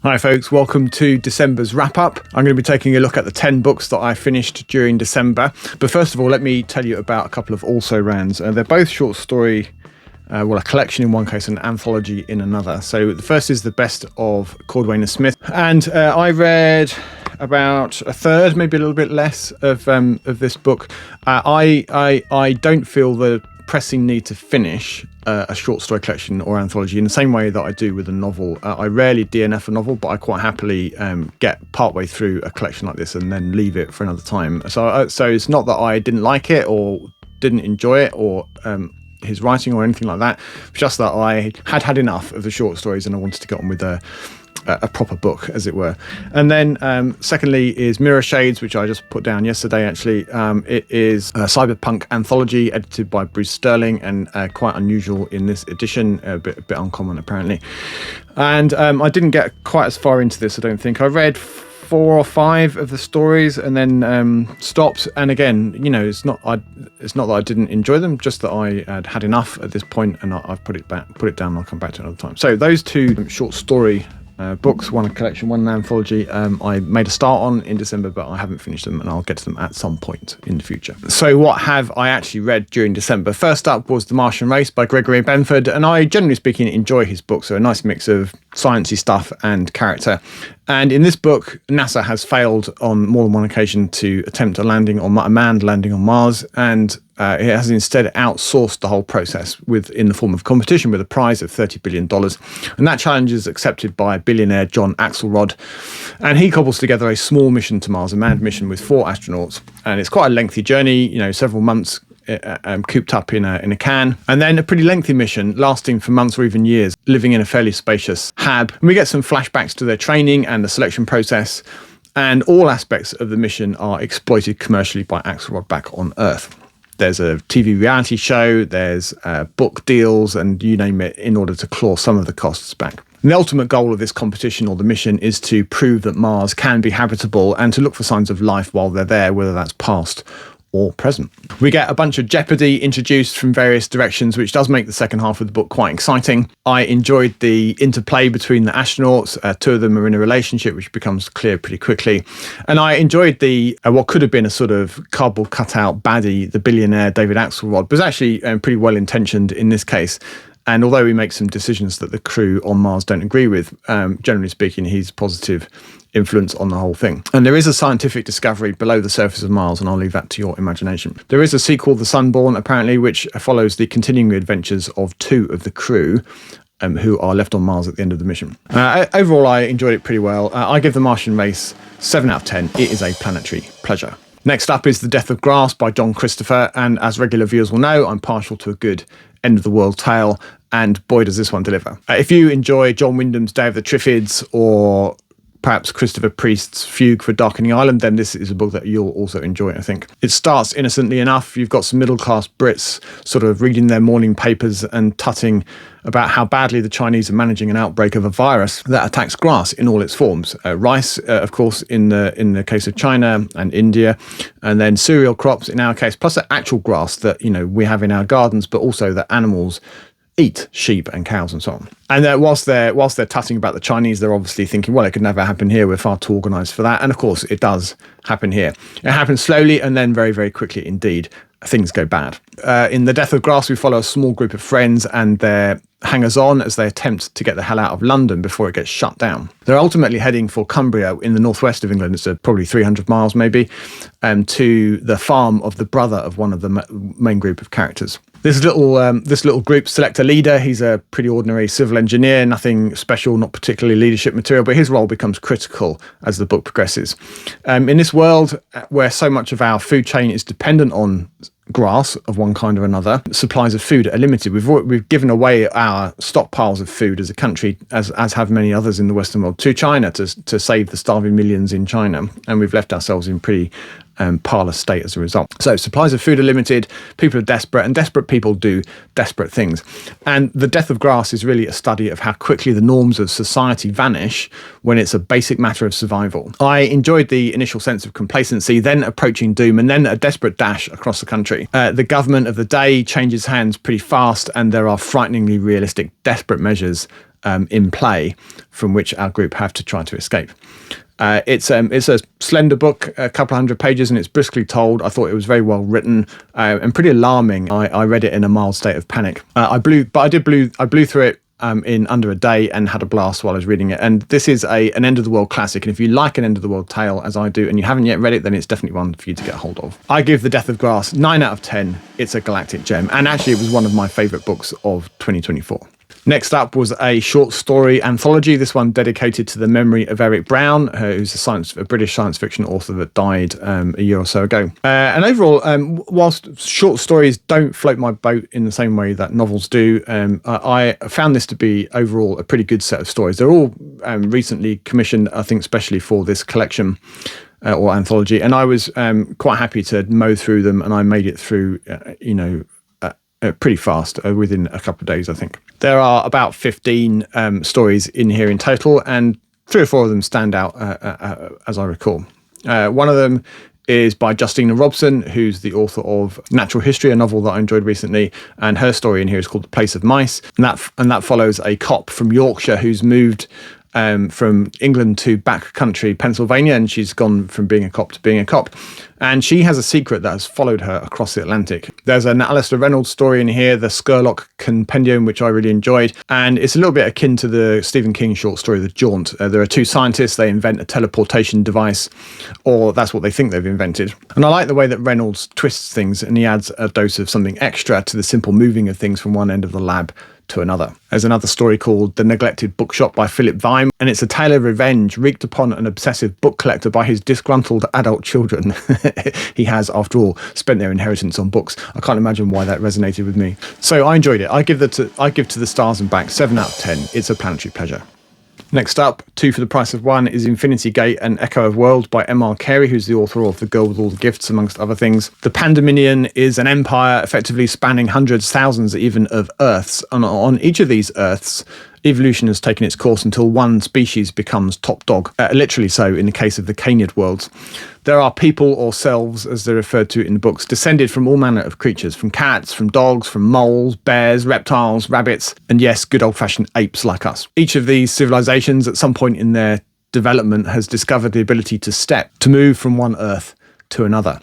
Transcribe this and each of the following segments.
Hi folks, welcome to December's wrap-up. I'm going to be taking a look at the 10 books that I finished during December. But first of all, let me tell you about a couple of also-rans. They're both short story, a collection in one case and an anthology in another. So the first is the best of Cordwainer Smith. And I read about a third, maybe a little bit less of this book. I don't feel the pressing need to finish a short story collection or anthology in the same way that I do with a novel. I rarely DNF a novel, but I quite happily get partway through a collection like this and then leave it for another time. So it's not that I didn't like it or didn't enjoy it or his writing or anything like that. It's just that I had enough of the short stories and I wanted to get on with a proper book, as it were. And then secondly is Mirror Shades, which I just put down yesterday actually. It is a cyberpunk anthology edited by Bruce Sterling and quite unusual in this edition, a bit uncommon apparently. And I didn't get quite as far into this, I don't think. I read 4 or 5 of the stories and then stopped. And again, you know, it's not that I didn't enjoy them, just that I had enough at this point and I've put it down and I'll come back to it another time. So those 2 short story books, one a collection, one an anthology, I made a start on in December, but I haven't finished them and I'll get to them at some point in the future. So what have I actually read during December? First up was The Martian Race by Gregory Benford, and I, generally speaking, enjoy his books. So a nice mix of sciencey stuff and character. And in this book, NASA has failed on more than one occasion to attempt a manned landing on Mars, and it has instead outsourced the whole process in the form of competition with a prize of $30 billion. And that challenge is accepted by billionaire John Axelrod. And he cobbles together a small mission to Mars, a manned mission with 4 astronauts. And it's quite a lengthy journey, you know, several months cooped up in a can, and then a pretty lengthy mission lasting for months or even years, living in a fairly spacious hab. And we get some flashbacks to their training and the selection process, and all aspects of the mission are exploited commercially by Axelrod back on Earth. There's a TV reality show, there's book deals, and you name it, in order to claw some of the costs back. And the ultimate goal of this competition or the mission is to prove that Mars can be habitable and to look for signs of life while they're there, whether that's past or present. We get a bunch of jeopardy introduced from various directions, which does make the second half of the book quite exciting. I enjoyed the interplay between the astronauts. 2 of them are in a relationship, which becomes clear pretty quickly. And I enjoyed the what could have been a sort of cardboard cutout baddie, the billionaire David Axelrod, was actually pretty well intentioned in this case. And although he makes some decisions that the crew on Mars don't agree with, generally speaking, he's positive influence on the whole thing. And there is a scientific discovery below the surface of Mars, and I'll leave that to your imagination. There is a sequel, The Sunborn, apparently, which follows the continuing adventures of 2 of the crew who are left on Mars at the end of the mission. Overall, I enjoyed it pretty well. I give The Martian Race 7 out of 10. It is a planetary pleasure. Next up is The Death of Grass by John Christopher, and as regular viewers will know, I'm partial to a good end-of-the-world tale, and boy does this one deliver. If you enjoy John Wyndham's Day of the Triffids or perhaps Christopher Priest's Fugue for Darkening Island, then this is a book that you'll also enjoy, I think. It starts innocently enough. You've got some middle-class Brits sort of reading their morning papers and tutting about how badly the Chinese are managing an outbreak of a virus that attacks grass in all its forms. Rice, of course, in the case of China and India, and then cereal crops in our case, plus the actual grass that, you know, we have in our gardens, but also that animals eat, sheep and cows and so on. And whilst they're tutting about the Chinese, they're obviously thinking, well, it could never happen here. We're far too organised for that. And of course, it does happen here. It happens slowly and then very, very quickly indeed. Things go bad. In The Death of Grass, we follow a small group of friends and their hangers-on as they attempt to get the hell out of London before it gets shut down. They're ultimately heading for Cumbria in the northwest of England. It's probably 300 miles maybe, to the farm of the brother of one of the main group of characters. This little group select a leader. He's a pretty ordinary civil engineer, nothing special, not particularly leadership material, but his role becomes critical as the book progresses. In this world where so much of our food chain is dependent on grass of one kind or another, supplies of food are limited. We've given away our stockpiles of food as a country, as have many others in the Western world, to China to save the starving millions in China, and we've left ourselves in pretty parlous state as a result. So supplies of food are limited, people are desperate, and desperate people do desperate things. And The Death of Grass is really a study of how quickly the norms of society vanish when it's a basic matter of survival. I enjoyed the initial sense of complacency, then approaching doom, and then a desperate dash across the country. The government of the day changes hands pretty fast, and there are frighteningly realistic, desperate measures in play from which our group have to try to escape. It's a slender book, a couple of hundred pages, and it's briskly told. I thought it was very well written and pretty alarming. I read it in a mild state of panic. I blew through it in under a day and had a blast while I was reading it. And this is an end of the world classic. And if you like an end of the world tale, as I do, and you haven't yet read it, then it's definitely one for you to get hold of. I give The Death of Grass 9 out of 10. It's a galactic gem. And actually, it was one of my favourite books of 2024. Next up was a short story anthology, this one dedicated to the memory of Eric Brown, who's a British science fiction author that died a year or so ago. And overall, whilst short stories don't float my boat in the same way that novels do, I found this to be overall a pretty good set of stories. They're all recently commissioned, I think, especially for this collection or anthology. And I was quite happy to mow through them, and I made it through, pretty fast within a couple of days, I think. There are about 15 stories in here in total, and 3 or 4 of them stand out as I recall. One of them is by Justina Robson, who's the author of Natural History, a novel that I enjoyed recently, and her story in here is called The Place of Mice, and that follows a cop from Yorkshire who's moved from England to back country Pennsylvania, and she's gone from being a cop to being a cop, and she has a secret that has followed her across the Atlantic. There's an Alistair Reynolds story in here, the Skurlock Compendium, which I really enjoyed, and it's a little bit akin to the Stephen King short story The Jaunt. There are 2 scientists, they invent a teleportation device, or that's what they think they've invented, and I like the way that Reynolds twists things, and he adds a dose of something extra to the simple moving of things from one end of the lab to another. There's another story called The Neglected Bookshop by Philip Vime, and it's a tale of revenge wreaked upon an obsessive book collector by his disgruntled adult children. He has, after all, spent their inheritance on books. I can't imagine why that resonated with me. So I enjoyed it. I give To the Stars and Back 7 out of 10. It's a planetary pleasure. Next up, 2 for the price of 1, is Infinity Gate and Echo of Worlds by M.R. Carey, who's the author of The Girl with All the Gifts, amongst other things. The Pandemonium is an empire effectively spanning hundreds, thousands even of Earths. And on each of these Earths, evolution has taken its course until one species becomes top dog, literally so in the case of the Canid worlds. There are people, or selves as they're referred to in the books, descended from all manner of creatures, from cats, from dogs, from moles, bears, reptiles, rabbits, and yes, good old-fashioned apes like us. Each of these civilizations at some point in their development has discovered the ability to move from one Earth to another.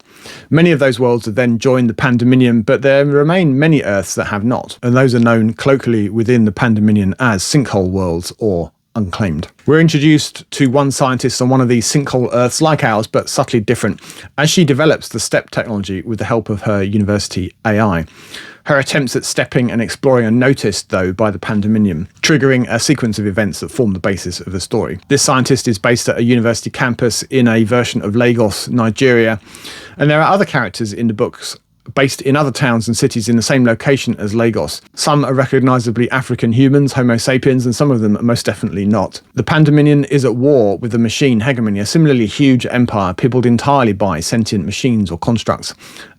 Many of those worlds have then joined the Pandemonium, but there remain many Earths that have not, and those are known colloquially within the Pandemonium as sinkhole worlds or unclaimed. We're introduced to one scientist on one of these sinkhole Earths like ours, but subtly different, as she develops the STEP technology with the help of her university AI. Her attempts at stepping and exploring are noticed, though, by the Pandemonium, triggering a sequence of events that form the basis of the story. This scientist is based at a university campus in a version of Lagos, Nigeria, and there are other characters in the books based in other towns and cities in the same location as Lagos. Some are recognisably African humans, Homo sapiens, and some of them are most definitely not. The Pandemonium is at war with the machine hegemony, a similarly huge empire peopled entirely by sentient machines or constructs,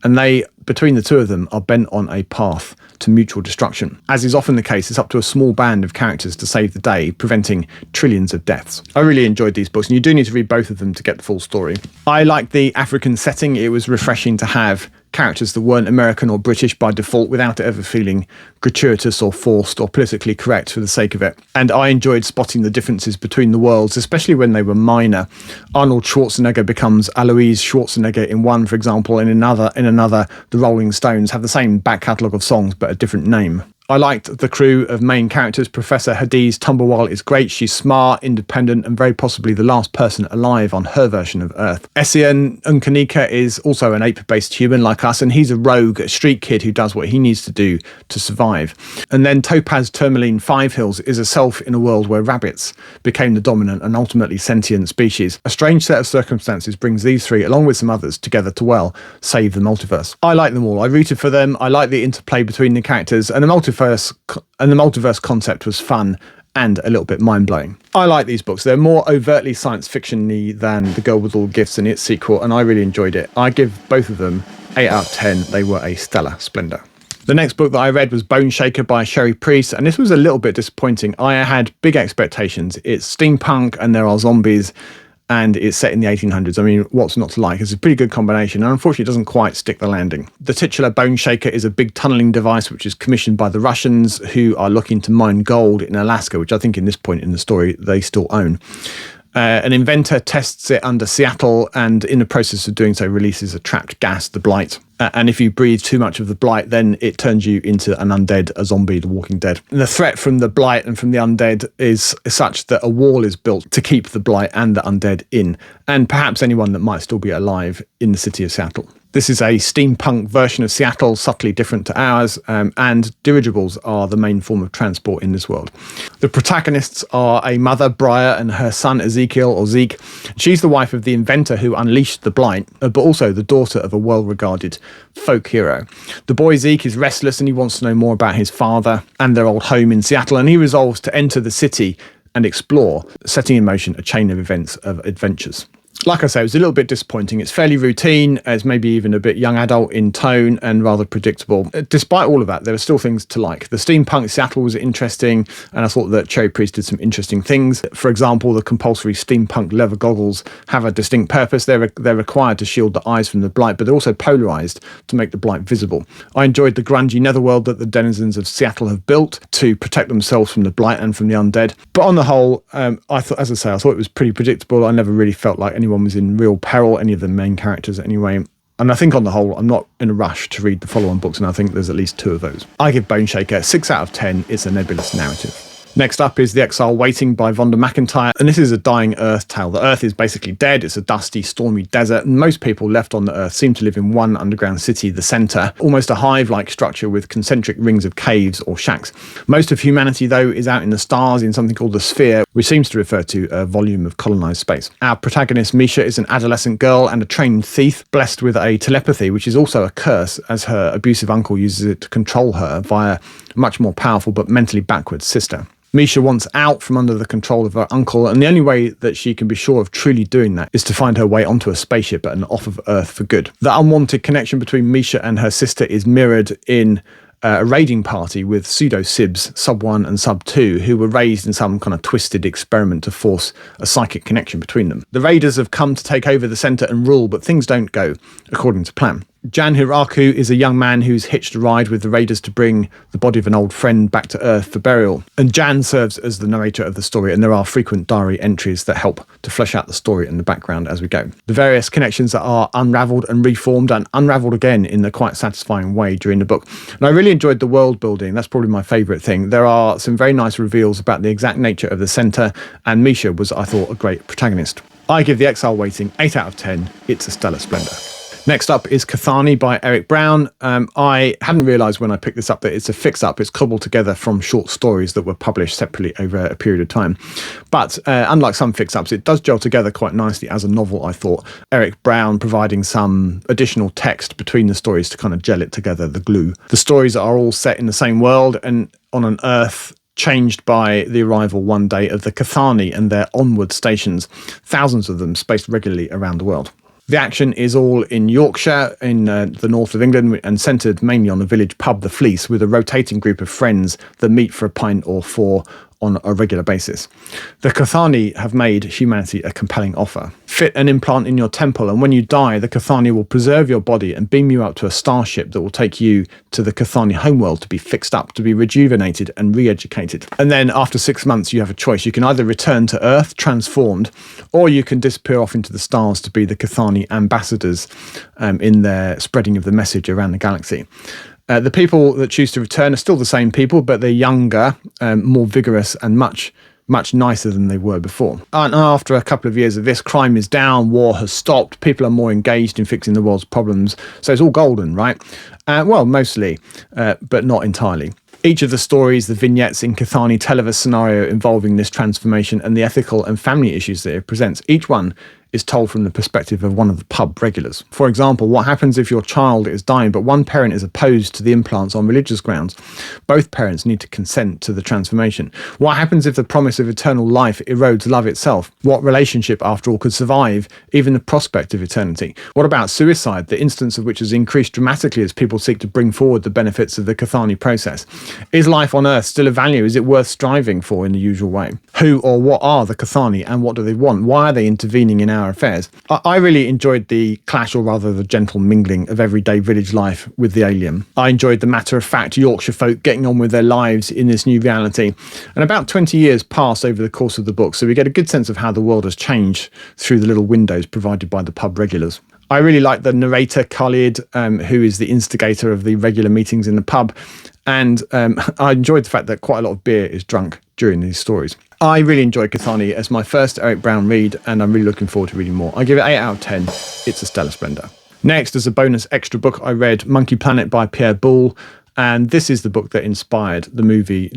and they, between the 2 of them, are bent on a path to mutual destruction. As is often the case, it's up to a small band of characters to save the day, preventing trillions of deaths. I really enjoyed these books, and you do need to read both of them to get the full story. I liked the African setting. It was refreshing to have characters that weren't American or British by default without it ever feeling gratuitous or forced or politically correct for the sake of it. And I enjoyed spotting the differences between the worlds, especially when they were minor. Arnold Schwarzenegger becomes Alois Schwarzenegger in one, for example, and in another, the Rolling Stones have the same back catalogue of songs but a different name. I liked the crew of main characters. Professor Hadiz Tumblewall is great. She's smart, independent, and very possibly the last person alive on her version of Earth. Essien Nkanika is also an ape-based human like us, and he's a rogue, a street kid who does what he needs to do to survive. And then Topaz Tourmaline Fivehills is a self in a world where rabbits became the dominant and ultimately sentient species. A strange set of circumstances brings these 3, along with some others, together to, well, save the multiverse. I like them all. I rooted for them. I like the interplay between the characters, and the multiverse concept was fun and a little bit mind-blowing. I like these books. They're more overtly science fiction-y than The Girl with All the Gifts and its sequel, and I really enjoyed it. I give both of them 8 out of 10. They were a stellar splendour. The next book that I read was Boneshaker by Cherie, and this was a little bit disappointing. I had big expectations. It's steampunk and there are zombies, and it's set in the 1800s. I mean, what's not to like? It's a pretty good combination, and unfortunately it doesn't quite stick the landing. The titular Boneshaker is a big tunnelling device which is commissioned by the Russians, who are looking to mine gold in Alaska, which I think in this point in the story they still own. An inventor tests it under Seattle, and in the process of doing so releases a trapped gas, the blight. And if you breathe too much of the blight, then it turns you into an undead, a zombie, the Walking Dead. And the threat from the blight and from the undead is such that a wall is built to keep the blight and the undead in, and perhaps anyone that might still be alive in the city of Seattle. This is a steampunk version of Seattle, subtly different to ours, and dirigibles are the main form of transport in this world. The protagonists are a mother, Briar, and her son, Ezekiel, or Zeke. She's the wife of the inventor who unleashed the blight, but also the daughter of a well-regarded folk hero. The boy Zeke is restless and he wants to know more about his father and their old home in Seattle, and he resolves to enter the city and explore, setting in motion a chain of events, of adventures. Like I say, it was a little bit disappointing. It's fairly routine, it's maybe even a bit young adult in tone and rather predictable. Despite all of that, there are still things to like. The steampunk Seattle was interesting, and I thought that Cherie did some interesting things. For example, the compulsory steampunk leather goggles have a distinct purpose. They're required to shield the eyes from the blight, but they're also polarised to make the blight visible. I enjoyed the grungy netherworld that the denizens of Seattle have built to protect themselves from the blight and from the undead. But on the whole, I thought it was pretty predictable. I never really felt like anyone was in real peril, any of the main characters anyway. And I think on the whole, I'm not in a rush to read the follow-on books, and I think there's at least 2 of those. I give Boneshaker 6 out of 10. It's a nebulous narrative. Next up is The Exile Waiting by Vonda McIntyre, and this is a dying Earth tale. The Earth is basically dead. It's a dusty, stormy desert, and most people left on the Earth seem to live in one underground city, the centre, almost a hive-like structure with concentric rings of caves or shacks. Most of humanity, though, is out in the stars in something called the Sphere, which seems to refer to a volume of colonised space. Our protagonist, Misha, is an adolescent girl and a trained thief, blessed with a telepathy, which is also a curse, as her abusive uncle uses it to control her via a much more powerful but mentally backwards sister. Misha wants out from under the control of her uncle, and the only way that she can be sure of truly doing that is to find her way onto a spaceship and off of Earth for good. The unwanted connection between Misha and her sister is mirrored in a raiding party with pseudo-Sibs, Sub 1 and Sub 2, who were raised in some kind of twisted experiment to force a psychic connection between them. The raiders have come to take over the centre and rule, but things don't go according to plan. Jan Hiraku is a young man who's hitched a ride with the raiders to bring the body of an old friend back to Earth for burial. And Jan serves as the narrator of the story, and there are frequent diary entries that help to flesh out the story and the background as we go. The various connections are unravelled and reformed and unravelled again in a quite satisfying way during the book. And I really enjoyed the world building. That's probably my favourite thing. There are some very nice reveals about the exact nature of the centre, and Misha was, I thought, a great protagonist. I give The Exile Waiting 8 out of 10. It's a stellar splendour. Next up is Kathani by Eric Brown. I hadn't realised when I picked this up that it's a fix-up. It's cobbled together from short stories that were published separately over a period of time. But unlike some fix-ups, it does gel together quite nicely as a novel, I thought. Eric Brown providing some additional text between the stories to kind of gel it together, the glue. The stories are all set in the same world and on an Earth changed by the arrival one day of the Kathani and their onward stations, thousands of them spaced regularly around the world. The action is all in Yorkshire, in the north of England, and centred mainly on the village pub, The Fleece, with a rotating group of friends that meet for a pint or 4 on a regular basis. The Kathani have made humanity a compelling offer. Fit an implant in your temple, and when you die, the Kathani will preserve your body and beam you up to a starship that will take you to the Kathani homeworld to be fixed up, to be rejuvenated and re-educated. And then after 6 months, you have a choice. You can either return to Earth transformed, or you can disappear off into the stars to be the Kathani ambassadors in their spreading of the message around the galaxy. The people that choose to return are still the same people, but they're younger, more vigorous and much nicer than they were before. And after a couple of years of this, crime is down, war has stopped, people are more engaged in fixing the world's problems. So it's all golden, right? Well, mostly, but not entirely. Each of the stories, the vignettes in Kethani tell of a scenario involving this transformation and the ethical and family issues that it presents. Each one is told from the perspective of one of the pub regulars. For example, what happens if your child is dying but one parent is opposed to the implants on religious grounds? Both parents need to consent to the transformation. What happens if the promise of eternal life erodes love itself? What relationship, after all, could survive even the prospect of eternity? What about suicide, the instance of which has increased dramatically as people seek to bring forward the benefits of the Kathani process? Is life on Earth still a value? Is it worth striving for in the usual way? Who or what are the Kathani and what do they want? Why are they intervening in our affairs? I really enjoyed the clash, or rather the gentle mingling, of everyday village life with the alien. I enjoyed the matter-of-fact Yorkshire folk getting on with their lives in this new reality. And about 20 years pass over the course of the book, so we get a good sense of how the world has changed through the little windows provided by the pub regulars. I really like the narrator, Khalid, who is the instigator of the regular meetings in the pub. And I enjoyed the fact that quite a lot of beer is drunk during these stories. I really enjoyed Kathani as my first Eric Brown read, and I'm really looking forward to reading more. I give it 8 out of 10. It's a stellar splendour. Next, as a bonus extra book, I read Monkey Planet by Pierre Boulle. And this is the book that inspired the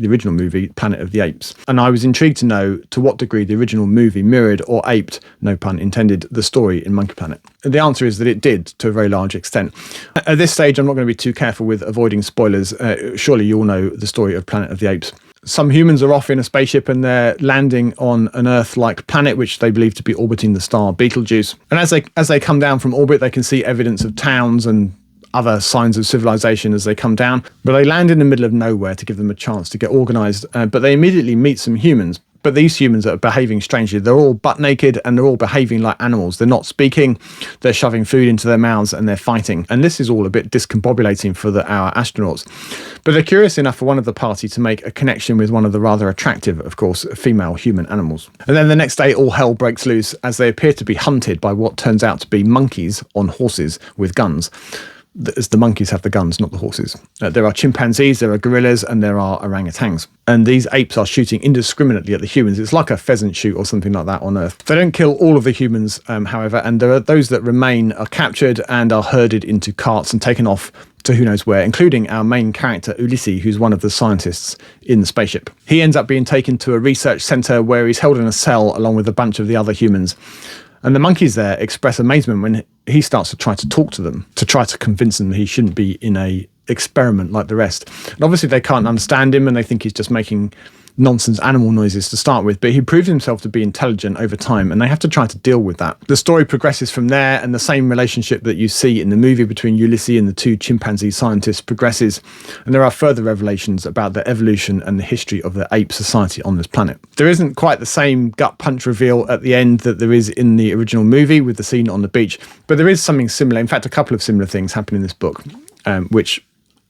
original movie, Planet of the Apes. And I was intrigued to know to what degree the original movie mirrored or aped, no pun intended, the story in Monkey Planet. And the answer is that it did, to a very large extent. At this stage, I'm not going to be too careful with avoiding spoilers. Surely you all know the story of Planet of the Apes. Some humans are off in a spaceship and they're landing on an Earth-like planet, which they believe to be orbiting the star Betelgeuse. And as they come down from orbit, they can see evidence of towns and other signs of civilization as they come down, but they land in the middle of nowhere to give them a chance to get organised. But they immediately meet some humans. But these humans are behaving strangely. They're all butt naked and they're all behaving like animals. They're not speaking, they're shoving food into their mouths and they're fighting. And this is all a bit discombobulating for our astronauts. But they're curious enough for one of the party to make a connection with one of the rather attractive, of course, female human animals. And then the next day, all hell breaks loose as they appear to be hunted by what turns out to be monkeys on horses with guns. As the monkeys have the guns, not the horses. There are chimpanzees, there are gorillas, and there are orangutans. And these apes are shooting indiscriminately at the humans. It's like a pheasant shoot or something like that on Earth. They don't kill all of the humans, however, and there are those that remain are captured and are herded into carts and taken off to who knows where, including our main character, Ulysses, who's one of the scientists in the spaceship. He ends up being taken to a research centre where he's held in a cell along with a bunch of the other humans. And the monkeys there express amazement when he starts to try to talk to them, to try to convince them that he shouldn't be in a experiment like the rest. And obviously they can't understand him and they think he's just making nonsense animal noises to start with, but he proves himself to be intelligent over time and they have to try to deal with that. The story progresses from there, and the same relationship that you see in the movie between Ulysses and the two chimpanzee scientists progresses, and there are further revelations about the evolution and the history of the ape society on this planet. There isn't quite the same gut punch reveal at the end that there is in the original movie with the scene on the beach, but there is something similar. In fact, a couple of similar things happen in this book, which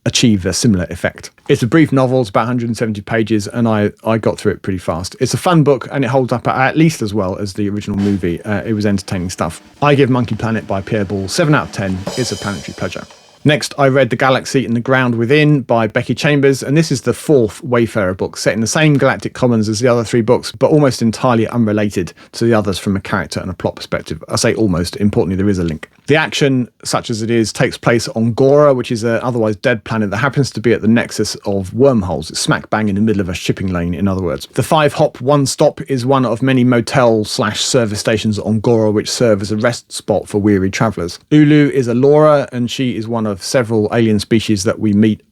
achieve a similar effect. It's a brief novel, it's about 170 pages, and I got through it pretty fast. It's a fun book and it holds up at least as well as the original movie. It was entertaining stuff. I give Monkey Planet by Pierre Boulle 7 out of 10. It's a planetary pleasure. Next, I read The Galaxy and the Ground Within by Becky Chambers, and this is the fourth Wayfarer book, set in the same galactic commons as the other three books, but almost entirely unrelated to the others from a character and a plot perspective. I say almost, importantly, there is a link. The action, such as it is, takes place on Gora, which is an otherwise dead planet that happens to be at the nexus of wormholes. It's smack bang in the middle of a shipping lane, in other words. The 5-hop one-stop is one of many motel/service stations on Gora, which serve as a rest spot for weary travellers. Ulu is a Laura, and she is one of several alien species that we meet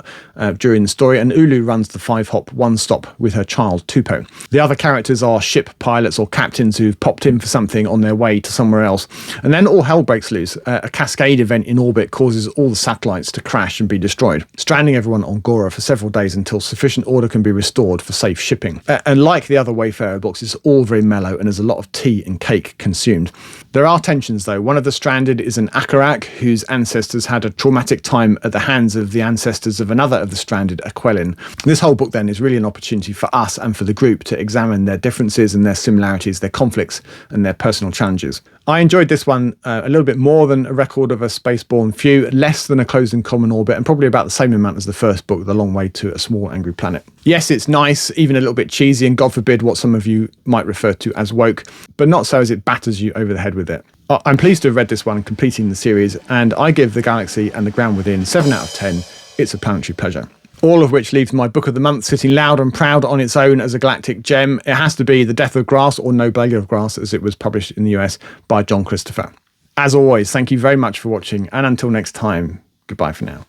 during the story, and Ulu runs the 5-hop one-stop with her child Tupo. The other characters are ship pilots or captains who've popped in for something on their way to somewhere else, and then all hell breaks loose. A cascade event in orbit causes all the satellites to crash and be destroyed, stranding everyone on Gora for several days until sufficient order can be restored for safe shipping. And like the other Wayfarer books, it's all very mellow and there's a lot of tea and cake consumed. There are tensions though. One of the stranded is an Akarak whose ancestors had a traumatic time at the hands of the ancestors of another of the stranded, Aquelin. This whole book then is really an opportunity for us and for the group to examine their differences and their similarities, their conflicts and their personal challenges. I enjoyed this one a little bit more than A Record of a Spaceborne Few, less than A Closed and Common Orbit, and probably about the same amount as the first book, The Long Way to a Small Angry Planet. Yes, it's nice, even a little bit cheesy, and God forbid what some of you might refer to as woke, but not so as it batters you over the head with it. I'm pleased to have read this one, completing the series, and I give The Galaxy and the Ground Within 7 out of 10. It's a planetary pleasure. all of which leaves my book of the month sitting loud and proud on its own as a galactic gem. It has to be The Death of Grass, or No Blade of Grass, as it was published in the US by John Christopher. As always, thank you very much for watching, and until next time, goodbye for now.